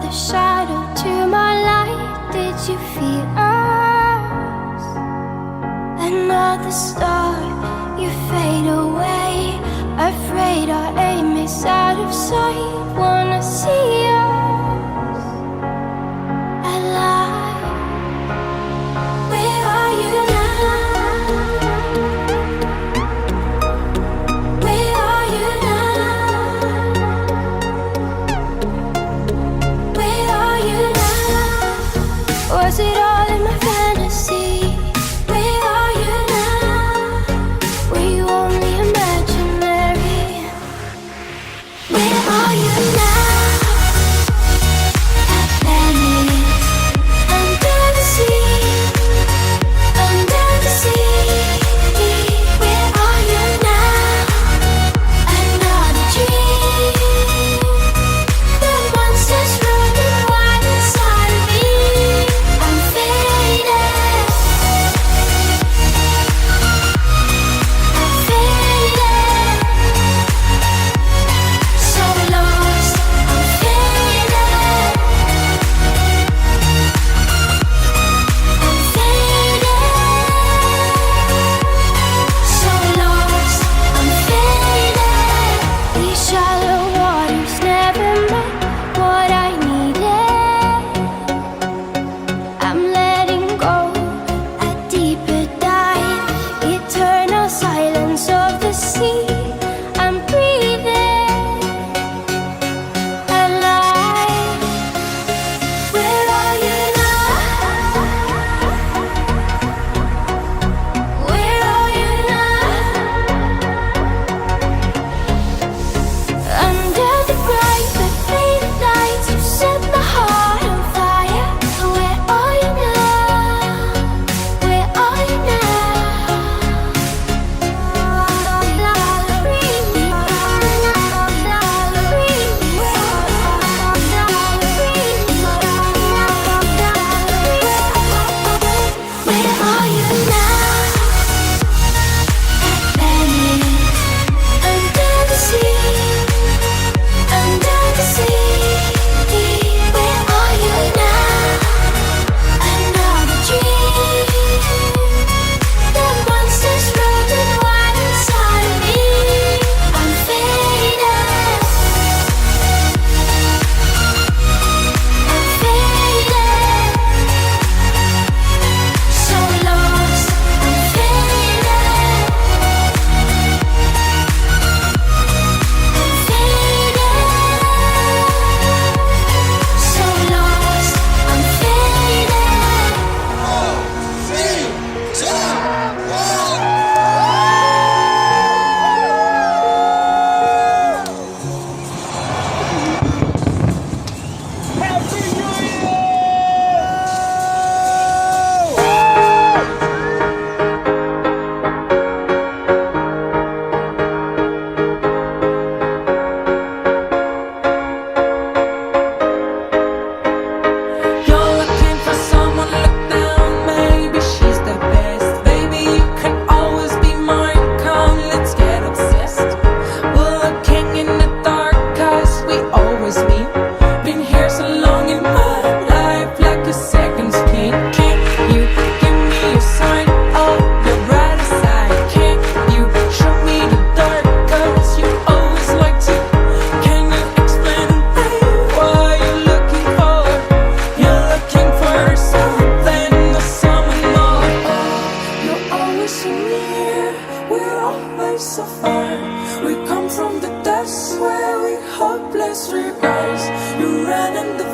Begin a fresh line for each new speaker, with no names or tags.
another shadow to my light. Did you feel us? Another star, you fade away. Afraid our aim is out of sight. Wanna see us alive. Where are you now? Where are you now? Where are you now? Was it all in my fantasy? Where are you now? Were you only imaginary? Where are you now? At Venice, under the sea, under the sea. Where are you now? Another dream. The monsters running wild inside of me. I'm faded. I'm faded. So lost. I'm faded. I'm faded. So lost. I'm faded. These shallow waters never met what I needed. I'm letting go a deeper dive. Eternal silence of the sea. I'm breathing alive. Where are you now? Where are you now? Under the bright but faded lights, you set my heart on fire. Where are you now? Where are you Where are you now? At Venice, under the sea, under the sea. Where are you now? Another dream. The monsters running wild inside of me. I'm faded. I'm faded. So lost. I'm faded. I'm faded. So lost. I'm
You're looking for someone, look down, maybe she's the best. Baby, you can always be mine, come, let's get obsessed. We're looking in the dark, cause we always meet. Been here so long in my life, like a second skin. Can't you give me a sign of your brighter side? Can't you show me the dark, cause you always like to? Can you explain what you're looking for? You're looking for something or someone more. You're always so near, we're always so far. We come from the dust where we hopeless rebels. You ran in the